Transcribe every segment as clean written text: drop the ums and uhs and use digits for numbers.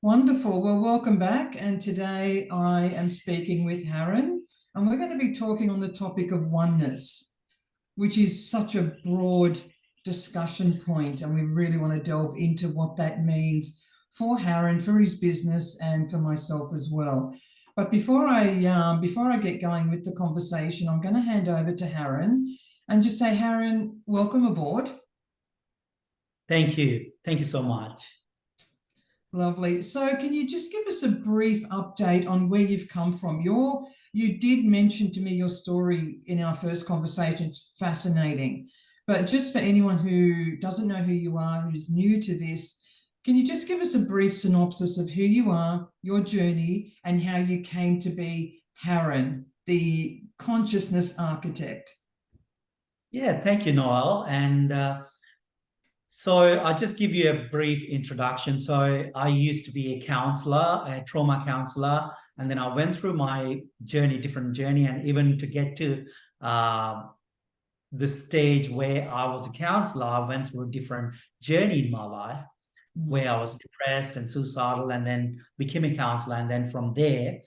Wonderful. Well, welcome back. And today I am speaking with Haran, and we're going to be talking on the topic of oneness, which is such a broad discussion point, and we really want to delve into what that means for Haran, for his business, and for myself as well. But before I get going with the conversation, I'm going to hand over to Haran and just say, Haran, welcome aboard. Thank you. Thank you so much. Lovely. So can you just give us a brief update on where you've come from? You did mention to me your story in our first conversation. It's fascinating. But just for anyone who doesn't know who you are, who's new to this, can you just give us a brief synopsis of who you are, your journey, and how you came to be Haran, the consciousness architect? Yeah, thank you, Noel. So I'll just give you a brief introduction. So I used to be a counselor, a trauma counselor, and then I went through my journey, different journey, and even to get to the stage where I was a counselor, I went through a different journey in my life where I was depressed and suicidal, and then became a counselor. And then from there,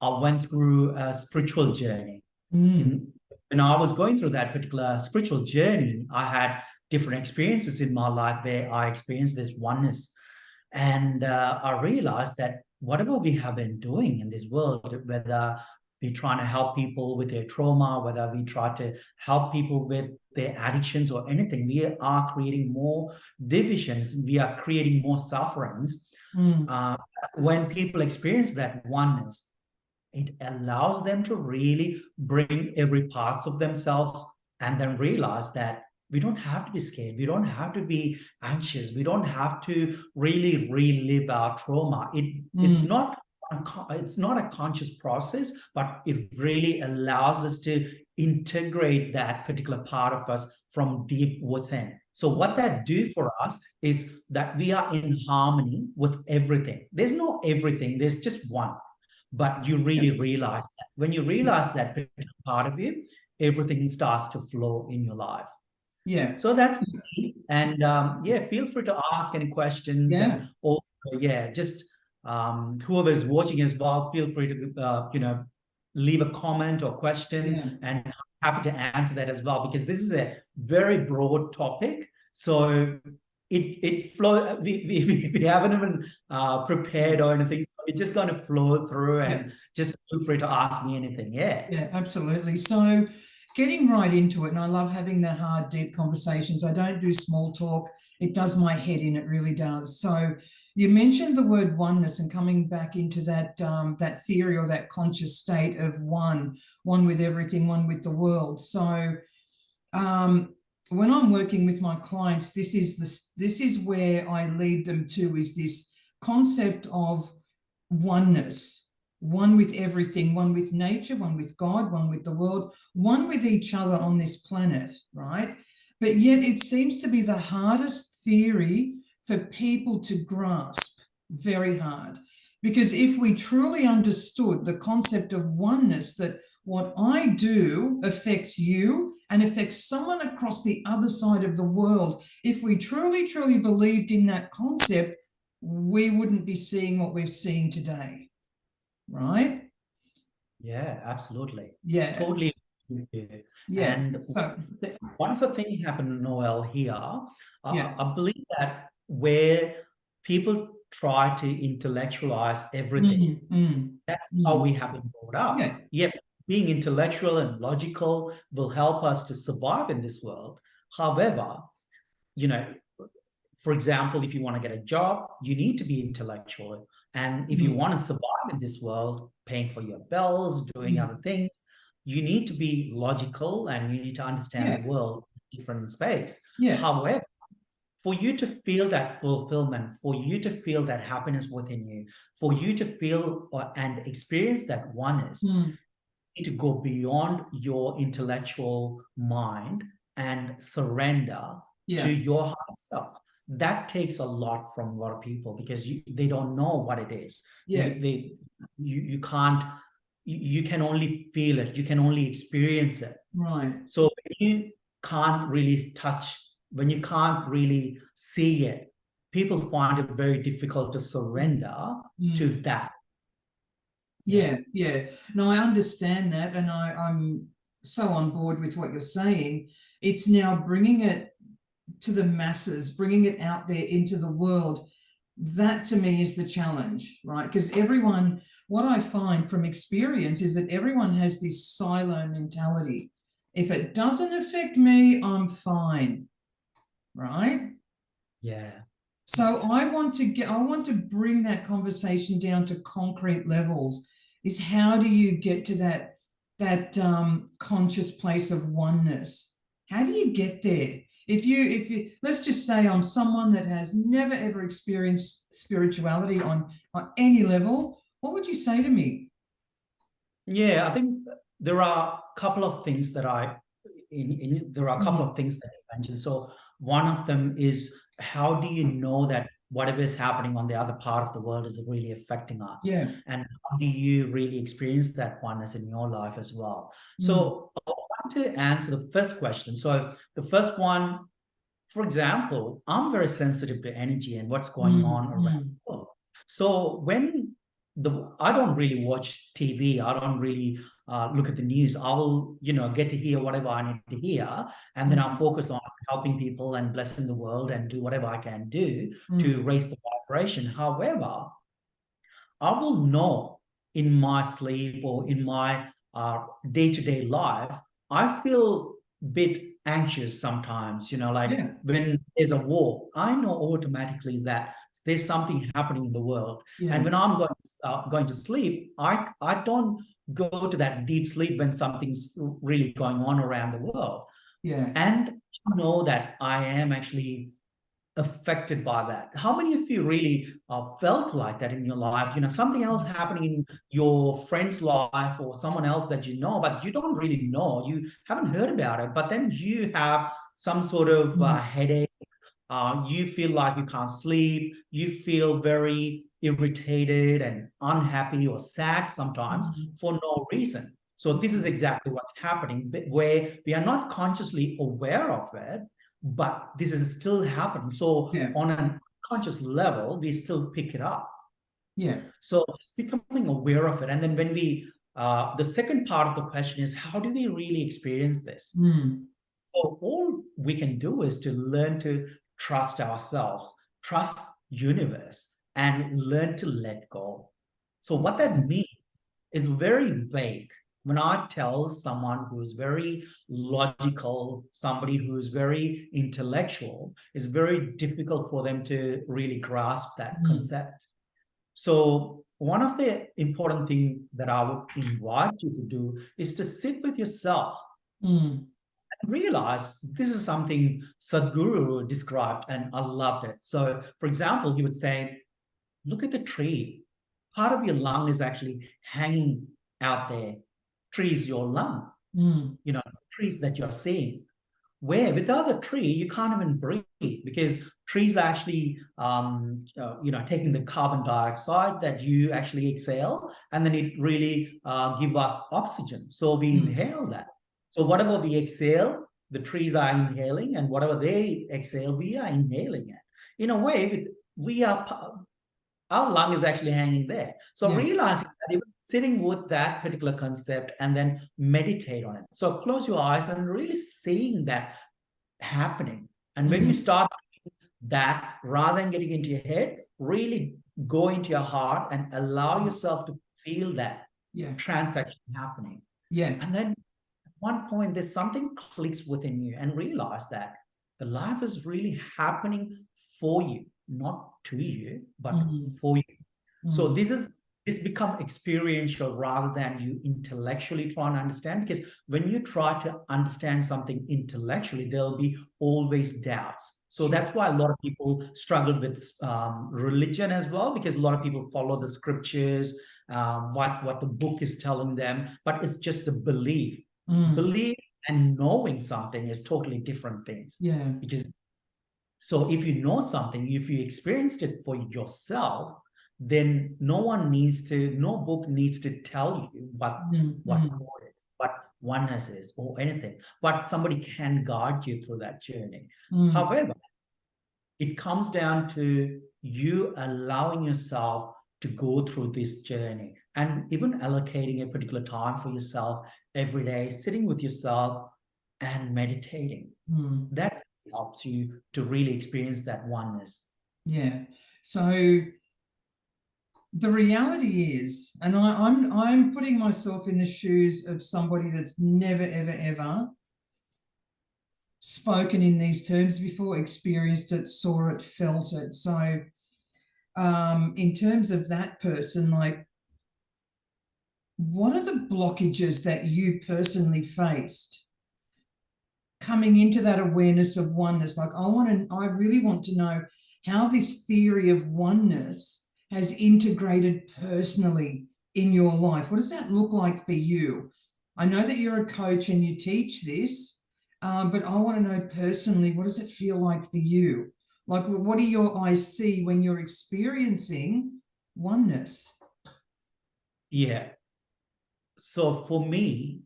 I went through a spiritual journey. When I was going through that particular spiritual journey, I had different experiences in my life where I experienced this oneness. And I realized that whatever we have been doing in this world, whether we're trying to help people with their trauma, whether we try to help people with their addictions or anything, we are creating more divisions. We are creating more sufferings. When people experience that oneness, it allows them to really bring every parts of themselves and then realize that we don't have to be scared. We don't have to be anxious. We don't have to really relive our trauma. It's not a conscious process, but it really allows us to integrate that particular part of us from deep within. So what that do for us is that we are in harmony with everything. There's no everything. There's just one. But you really realize that. When you realize that part of you, everything starts to flow in your life. Yeah. So that's me. And yeah, feel free to ask any questions. Yeah. And or yeah, just whoever is watching as well, feel free to leave a comment or question, and I'm happy to answer that as well, because this is a very broad topic. So it flow. We haven't even prepared or anything. So we're just going to flow through, and just feel free to ask me anything. Yeah. Yeah, absolutely. So getting right into it, and I love having the hard, deep conversations. I don't do small talk. It does my head in, it really does. So you mentioned the word oneness, and coming back into that that theory or that conscious state of one with everything, one with the world. So when I'm working with my clients, this is where I lead them to, is this concept of oneness, one with everything, one with nature, one with God, one with the world, one with each other on this planet, right? But yet it seems to be the hardest theory for people to grasp, very hard. Because if we truly understood the concept of oneness, that what I do affects you and affects someone across the other side of the world, if we truly, truly believed in that concept, we wouldn't be seeing what we're seeing today, right? Yeah, absolutely. Yeah. Totally. Yeah. And so one of the things happened, Noel, here, yeah. I believe that where people try to intellectualize everything, that's how we have been brought up. Yeah. Yep, being intellectual and logical will help us to survive in this world. However, you know, for example, if you want to get a job, you need to be intellectual. And if you want to survive in this world, paying for your bills, doing other things, you need to be logical and you need to understand the world in different space. Yeah. However, for you to feel that fulfillment, for you to feel that happiness within you, for you to feel and experience that oneness, you need to go beyond your intellectual mind and surrender to your higher self. That takes a lot from a lot of people, because they don't know what it is. You can't, you can only feel it, you can only experience it. Right. So when you can't really touch, when you can't really see it, people find it very difficult to surrender to that. Yeah. No, I understand that, and I'm so on board with what you're saying. It's now bringing it to the masses, bringing it out there into the world. That to me is the challenge, right? Because everyone, what I find from experience is that everyone has this silo mentality. If it doesn't affect me, I'm fine, right? Yeah. So I want to bring that conversation down to concrete levels. Is how do you get to that conscious place of oneness? How do you get there? If you let's just say I'm someone that has never ever experienced spirituality on any level, what would you say to me? Yeah, I think there are a couple of things that there are a couple of things that you mentioned. So one of them is, how do you know that whatever is happening on the other part of the world is really affecting us? Yeah. And how do you really experience that oneness in your life as well? So I want to answer the first question. So the first one, for example, I'm very sensitive to energy and what's going on around the world. So when I don't really watch TV, I don't really look at the news. I will, get to hear whatever I need to hear, and then I'll focus on helping people and blessing the world and do whatever I can do to raise the vibration. However, I will know in my sleep or in my day-to-day life, I feel a bit anxious sometimes, like when there's a war, I know automatically that there's something happening in the world. And when I'm going to sleep, I don't go to that deep sleep when something's really going on around the world. And I know that I am actually affected by that. How many of you really felt like that in your life? Something else happening in your friend's life or someone else that you know, but you don't really know. You haven't heard about it, but then you have some sort of headache. You feel like you can't sleep. You feel very irritated and unhappy or sad sometimes for no reason. So this is exactly what's happening, where we are not consciously aware of it, but this is still happening. So on a conscious level, we still pick it up. So it's becoming aware of it. And then when the second part of the question is, how do we really experience this? So all we can do is to learn to trust ourselves, trust universe, and learn to let go. So what that means is very vague. When I tell someone who is very logical, somebody who is very intellectual, it's very difficult for them to really grasp that concept. So one of the important things that I would invite you to do is to sit with yourself and realize this is something Sadhguru described, and I loved it. So, for example, he would say, look at the tree. Part of your lung is actually hanging out there. Tree is your lung, trees that you're seeing. Where without a tree, you can't even breathe, because trees are actually, taking the carbon dioxide that you actually exhale, and then it really give us oxygen. So we inhale that. So whatever we exhale, the trees are inhaling, and whatever they exhale, we are inhaling it. In a way, our lung is actually hanging there. So realizing that, even sitting with that particular concept and then meditate on it. So close your eyes and really seeing that happening. And when you start that, rather than getting into your head, really go into your heart and allow yourself to feel that transaction happening. And then at one point, there's something clicks within you, and realize that the life is really happening for you, not to you, but for you. So this become experiential rather than you intellectually try and understand, because when you try to understand something intellectually, there'll be always doubts. So that's why a lot of people struggle with religion as well, because a lot of people follow the scriptures, what the book is telling them, but it's just a belief. Belief and knowing something is totally different things. Because so if you know something, if you experienced it for yourself, then no book needs to tell you what God is, what oneness is, or anything. But somebody can guide you through that journey. However, it comes down to you allowing yourself to go through this journey and even allocating a particular time for yourself every day, sitting with yourself and meditating. That helps you to really experience that oneness. Yeah. So the reality is, and I'm putting myself in the shoes of somebody that's never, ever, ever spoken in these terms before, experienced it, saw it, felt it. So in terms of that person, like, what are the blockages that you personally faced coming into that awareness of oneness? Like, I really want to know how this theory of oneness has integrated personally in your life. What does that look like for you? I know that you're a coach and you teach this, but I want to know personally, what does it feel like for you? Like, what do your eyes see when you're experiencing oneness? Yeah. So for me,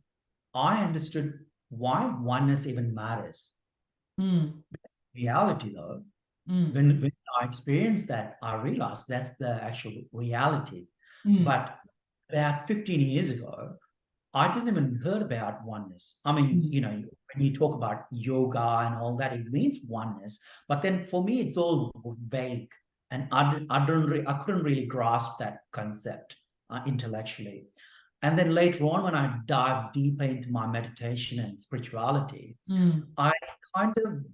I understood why oneness even matters. Reality, though, when I experienced that, I realized that's the actual reality. But about 15 years ago, I didn't even heard about oneness. I mean, you know, when you talk about yoga and all that, it means oneness. But then for me, it's all vague, and I couldn't really grasp that concept intellectually. And then later on, when I dived deeper into my meditation and spirituality, I kind of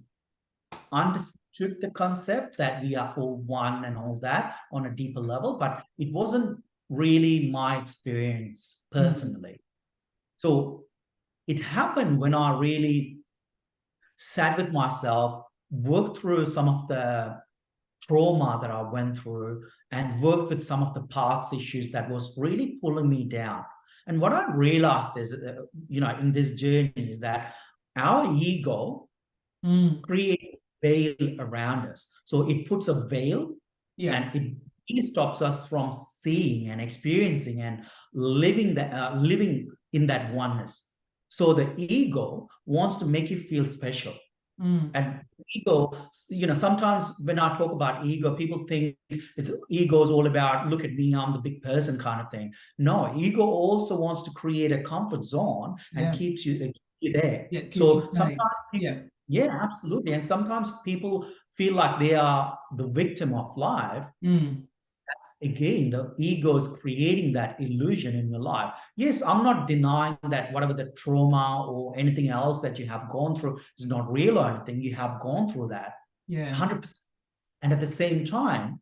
understood the concept that we are all one and all that on a deeper level, but it wasn't really my experience personally. So it happened when I really sat with myself, worked through some of the trauma that I went through, and worked with some of the past issues that was really pulling me down. And what I realized is, you know, in this journey is that our ego creates a veil around us. So it puts a veil, and it really stops us from seeing and experiencing and living in that oneness. So the ego wants to make you feel special. And ego, you know, sometimes when I talk about ego, people think ego is all about, look at me, I'm the big person kind of thing. No, ego also wants to create a comfort zone and keeps you there. Yeah, keeps you So safe. sometimes, yeah, absolutely. And sometimes people feel like they are the victim of life. That's again, the ego is creating that illusion in your life. Yes, I'm not denying that whatever the trauma or anything else that you have gone through is not real or anything. You have gone through that. 100%. And at the same time,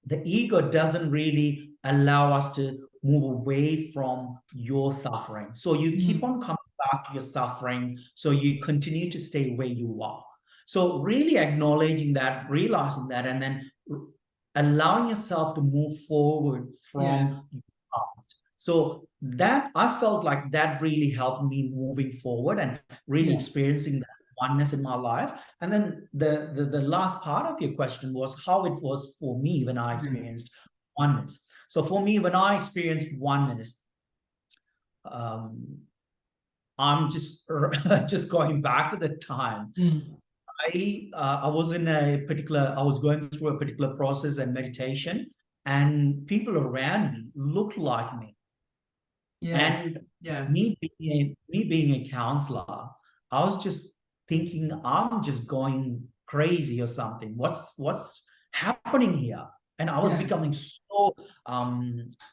the ego doesn't really allow us to move away from your suffering. So you keep on coming back to your suffering. So you continue to stay where you are. So really acknowledging that, realizing that, and then allowing yourself to move forward from your past. So that I felt like that really helped me moving forward and really experiencing that oneness in my life. And then the last part of your question was how it was for me when I experienced oneness. So for me, when I experienced oneness, I'm just just going back to the time. I was I was going through a particular process and meditation, and people around me looked like me. And me being a counselor, I was just thinking I'm just going crazy or something. What's happening here? And I was becoming so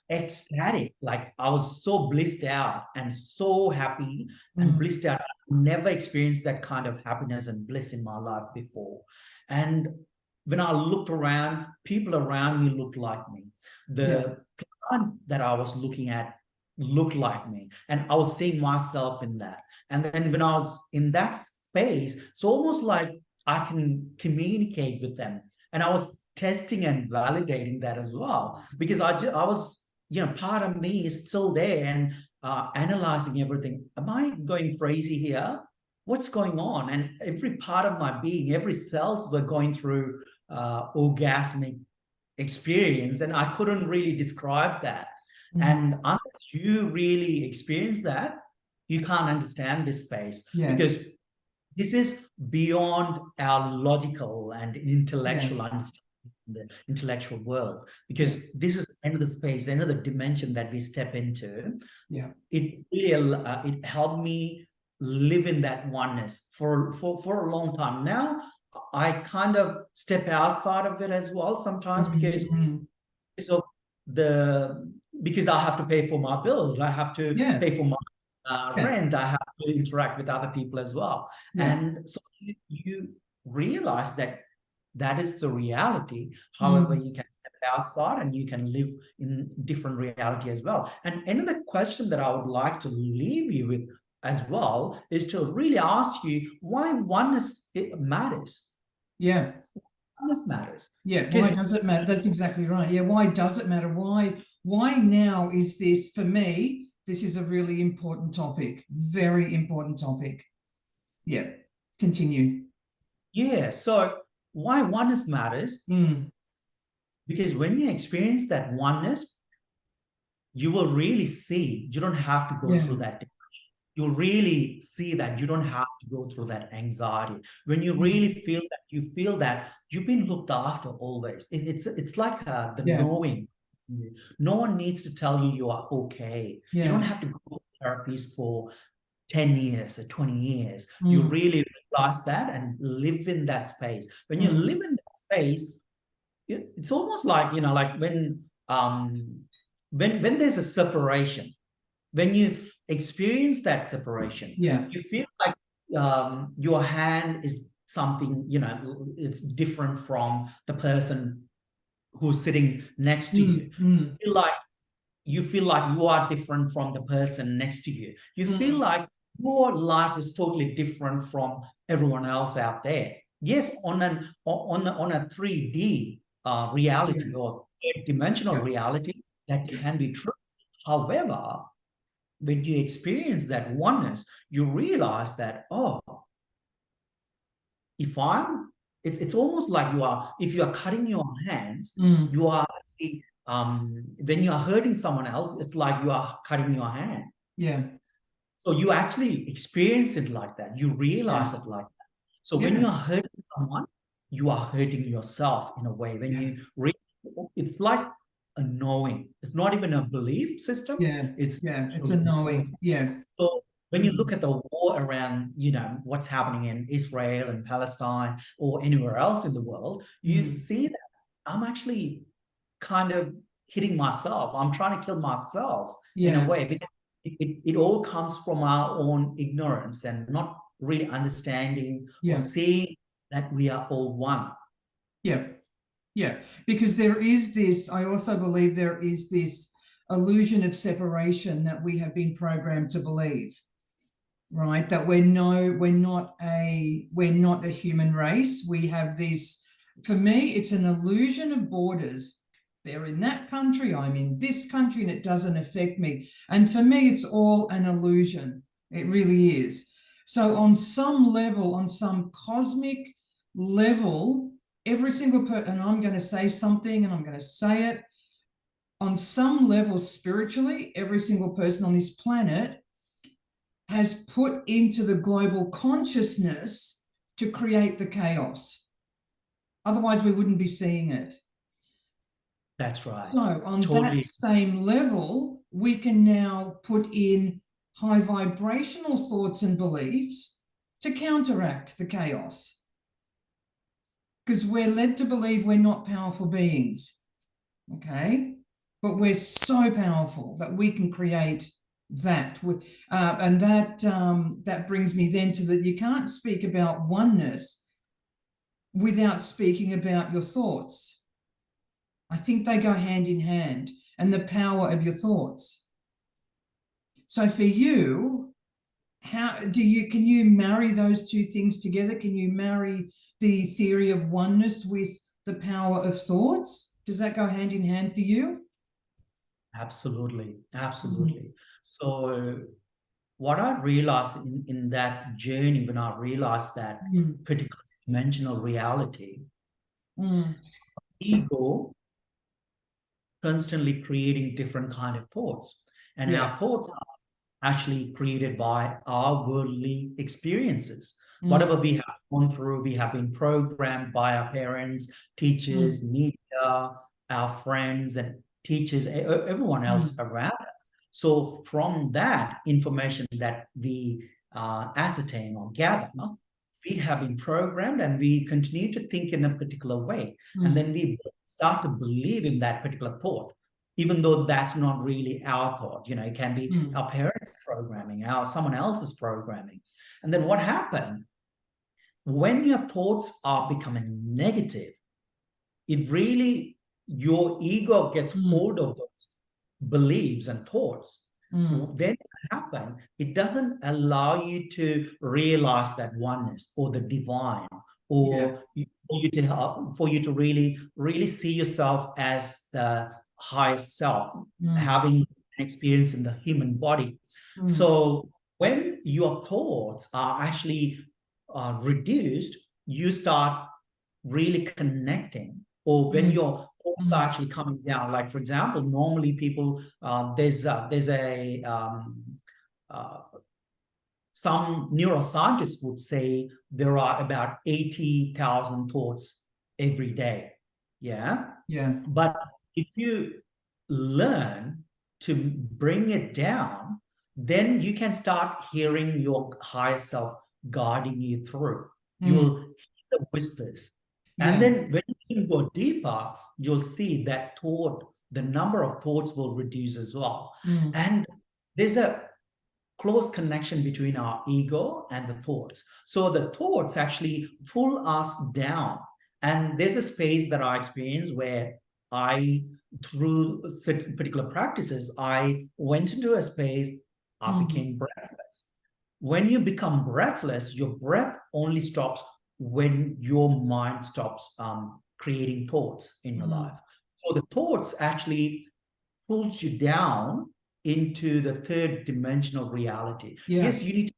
ecstatic, like I was so blissed out and so happy and blissed out. I've never experienced that kind of happiness and bliss in my life before. And when I looked around, people around me looked like me. The client that I was looking at looked like me, and I was seeing myself in that. And then when I was in that space, it's almost like I can communicate with them, and I was testing and validating that as well, because I was, you know, part of me is still there and analyzing everything. Am I going crazy here? What's going on? And every part of my being, every cells were going through orgasmic experience, and I couldn't really describe that. And unless you really experience that, you can't understand this space, because this is beyond our logical and intellectual understanding, the intellectual world, because this is another space, another dimension that we step into. Yeah. It really it helped me live in that oneness for a long time. Now I kind of step outside of it as well sometimes, because of the because I have to pay for my bills, I have to pay for my rent, I have to interact with other people as well. And so you realize that that is the reality. However, you can step outside and you can live in different reality as well. And another question that I would like to leave you with as well is to really ask you why oneness matters. Yeah. Oneness matters. Yeah. Why does it matter? That's exactly right. Yeah. Why does it matter? Why now is this, for me, this is a really important topic, very important topic. Yeah. Continue. Yeah. So why oneness matters? Because when you experience that oneness, you will really see you don't have to go through that. You'll really see that you don't have to go through that anxiety. When you really feel that, you feel that you've been looked after always. It's like the knowing. No one needs to tell you you are okay. You don't have to go to therapies for 10 years or 20 years. You really realize that and live in that space. When you live in that space, it's almost like, like when there's a separation, when you experience that separation, you feel like your hand is something, it's different from the person who's sitting next to you. You feel like you are different from the person next to you. You feel like your life is totally different from everyone else out there. Yes, on a 3D reality or third-dimensional reality, that can be true. However, when you experience that oneness, you realize that, oh, it's almost like if you are cutting your hands, you are actually, when you are hurting someone else, it's like you are cutting your hand. Yeah. So you actually experience it like that. You realize it like that. So when you are hurting someone, you are hurting yourself in a way. When you it's like a knowing. It's not even a belief system. It's a knowing. So when you look at the war around, what's happening in Israel and Palestine or anywhere else in the world, you see that I'm actually kind of hitting myself. I'm trying to kill myself in a way, because it all comes from our own ignorance and not really understanding or seeing that we are all one. Yeah, because there is this, I also believe there is this illusion of separation that we have been programmed to believe, right? That we're not a human race. We have this, for me, it's an illusion of borders. They're in that country, I'm in this country, and it doesn't affect me. And for me, it's all an illusion. It really is. So on some level, on some cosmic level, every single person, and I'm going to say something and I'm going to say it, on some level spiritually, every single person on this planet has put into the global consciousness to create the chaos. Otherwise, we wouldn't be seeing it. That's right. So on that same level, we can now put in high vibrational thoughts and beliefs to counteract the chaos. Because we're led to believe we're not powerful beings, okay? But we're so powerful that we can create that. And that brings me then to that you can't speak about oneness without speaking about your thoughts. I think they go hand in hand, and the power of your thoughts. So for you, can you marry those two things together? Can you marry the theory of oneness with the power of thoughts? Does that go hand in hand for you? Absolutely. So what I realized in that journey, when I realized that particular dimensional reality, ego constantly creating different kind of thoughts, and our thoughts are actually created by our worldly experiences. Whatever we have gone through, we have been programmed by our parents, teachers, media, our friends and teachers, everyone else around us. So from that information that we ascertain or gather, we have been programmed and we continue to think in a particular way. And then we start to believe in that particular thought, even though that's not really our thought. You know, it can be our parents' programming, someone else's programming. And then what happened? When your thoughts are becoming negative, it really, your ego gets hold of those beliefs and thoughts. Then what happens? It doesn't allow you to realize that oneness or the divine, or for you to really see yourself as the highest self, having an experience in the human body. So when your thoughts are actually reduced, you start really connecting. Or when your thoughts are actually coming down, like for example, normally people, there's a some neuroscientists would say there are about 80,000 thoughts every day. Yeah. But if you learn to bring it down, then you can start hearing your higher self guiding you through. You will hear the whispers. And then when you go deeper, you'll see that the number of thoughts will reduce as well. And there's a close connection between our ego and the thoughts. So the thoughts actually pull us down. And there's a space that I experience where through certain particular practices, I went into a space, I became breathless. When you become breathless, your breath only stops when your mind stops creating thoughts in your life. So the thoughts actually pulls you down into the third dimensional reality. Yes, you need to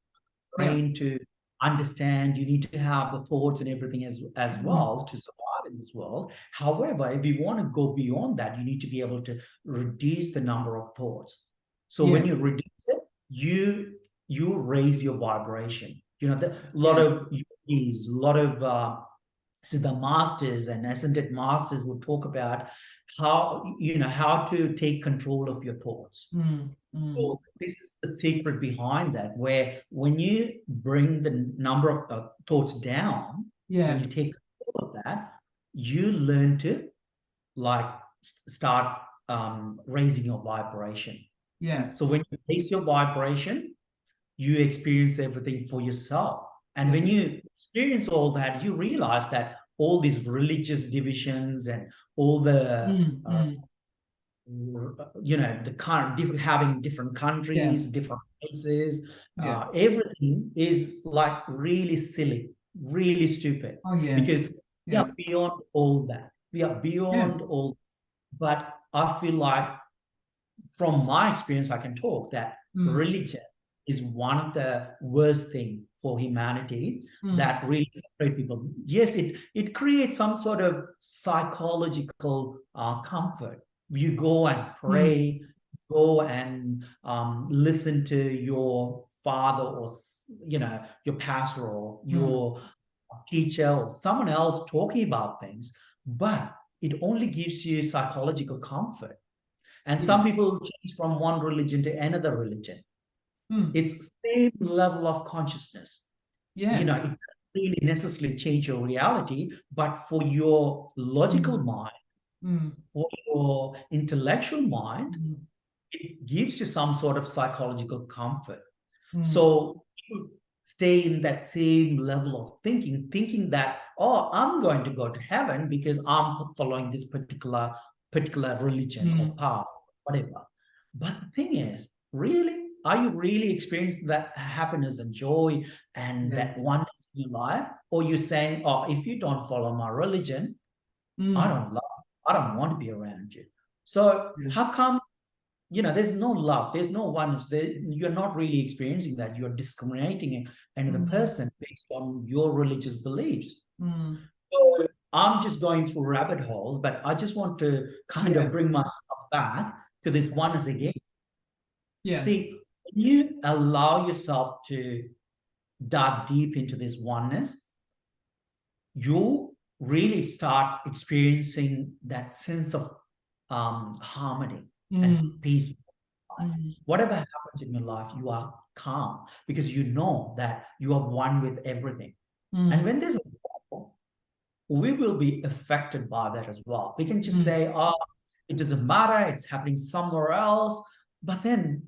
train to understand, you need to have the thoughts and everything as well to survive in this world. However, if you want to go beyond that, you need to be able to reduce the number of thoughts. So when you reduce it, you raise your vibration. You know, a lot of yogis, a lot of Siddha masters and ascended masters would talk about how to take control of your thoughts. So this is the secret behind that, where when you bring the number of thoughts down, when you take control of that, you learn to start raising your vibration. So when you raise your vibration, you experience everything for yourself. And when you experience all that, you realize that all these religious divisions and all the, the kind of having different countries, different places, everything is like really silly, really stupid. Because we are beyond all that. We are beyond all. But I feel like, from my experience, I can talk that religion is one of the worst things for humanity that really separate people. Yes, it creates some sort of psychological comfort. You go and pray, go and listen to your father, or your pastor, or your teacher, or someone else talking about things, but it only gives you psychological comfort. And some people change from one religion to another religion. It's the same level of consciousness. It doesn't really necessarily change your reality, but for your logical mind, for your intellectual mind, it gives you some sort of psychological comfort. So you stay in that same level of thinking that, oh, I'm going to go to heaven because I'm following this particular religion or path, whatever. But the thing is, really, are you really experiencing that happiness and joy and that oneness in your life? Or you saying, oh, if you don't follow my religion, I don't want to be around you. So how come, there's no love, there's no oneness, you're not really experiencing that. You're discriminating another person based on your religious beliefs. So I'm just going through rabbit holes, but I just want to kind of bring myself back to this oneness again. See, when you allow yourself to dive deep into this oneness, you'll really start experiencing that sense of harmony and peace. Whatever happens in your life, you are calm because you know that you are one with everything. And when there's a war, we will be affected by that as well. We can just say, oh, it doesn't matter, it's happening somewhere else. But then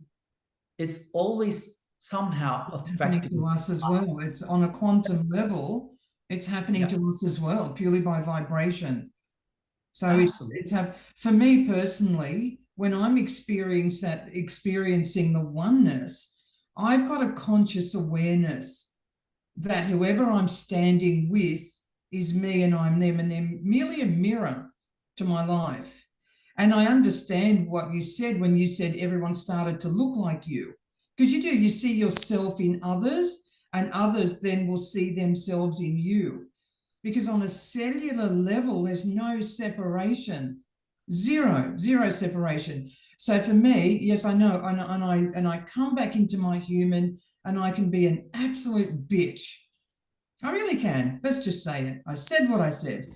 it's always somehow happening affecting to us as well. It's on a quantum level, it's happening to us as well, purely by vibration. So it's for me personally, when I'm experiencing the oneness, I've got a conscious awareness that whoever I'm standing with is me and I'm them, and they're merely a mirror to my life. And I understand what you said when you said everyone started to look like you, because you see yourself in others, and others then will see themselves in you. Because on a cellular level, there's no separation, zero separation. So for me, yes, I know, and I come back into my human, and I can be an absolute bitch. I really can. Let's just say it. I said what I said.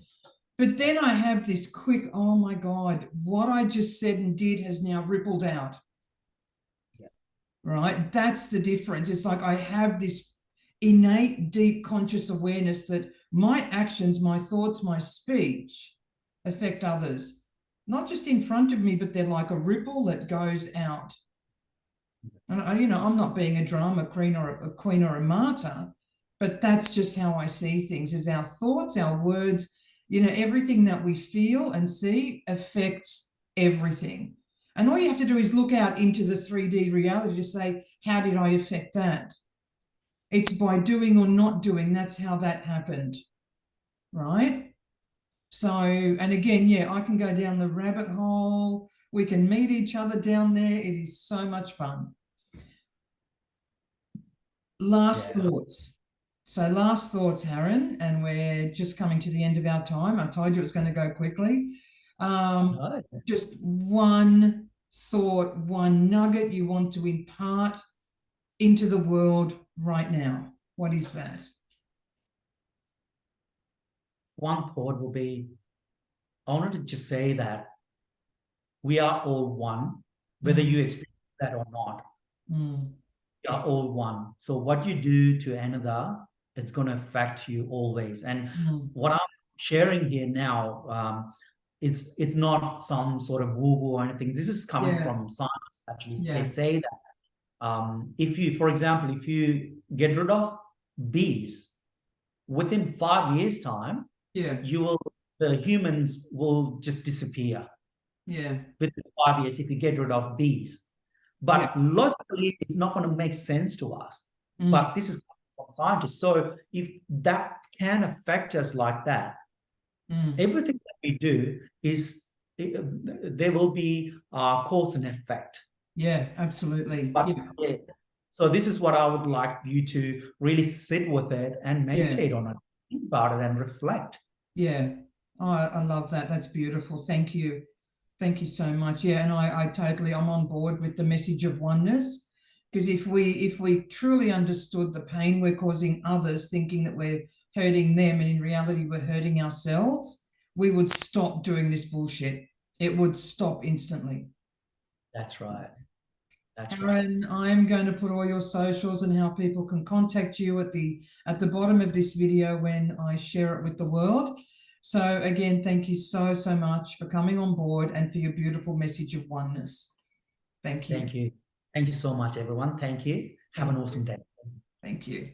But then I have this quick, oh my God, what I just said and did has now rippled out. Right? That's the difference. It's like I have this innate, deep conscious awareness that my actions, my thoughts, my speech affect others, not just in front of me, but they're like a ripple that goes out. And I'm not being a drama queen or a martyr, but that's just how I see things. Is our thoughts, our words, everything that we feel and see affects everything. And all you have to do is look out into the 3D reality to say, how did I affect that? It's by doing or not doing. That's how that happened, right? So, and again, I can go down the rabbit hole. We can meet each other down there. It is so much fun. Last thoughts. So last thoughts, Haran, and we're just coming to the end of our time. I told you it was going to go quickly. Just one thought, one nugget you want to impart into the world right now. What is that? One thought will be, I wanted to just say that we are all one, whether you experience that or not. We are all one. So what you do to another, it's going to affect you always. And what I'm sharing here now, it's not some sort of woo-woo or anything. This is coming from science, actually. They say that if you, for example, if you get rid of bees, within 5 years' time, the humans will just disappear. Within 5 years, if you get rid of bees. But logically, it's not going to make sense to us. But this is from scientists. So if that can affect us like that, everything that we do is, there will be cause and effect. Yeah, absolutely. So this is what I would like you to really sit with it and meditate on it, think about it and reflect. Yeah. Oh, I love that. That's beautiful. Thank you. Thank you so much. Yeah, and I'm on board with the message of oneness, because if we truly understood the pain we're causing others, thinking that we're hurting them, and in reality we're hurting ourselves, we would stop doing this bullshit. It would stop instantly. That's right. That's Haran, I'm going to put all your socials and how people can contact you at the bottom of this video when I share it with the world. So again, thank you so much for coming on board and for your beautiful message of oneness. Thank you. Thank you. Thank you so much, everyone. Thank you. Have an awesome day. Thank you.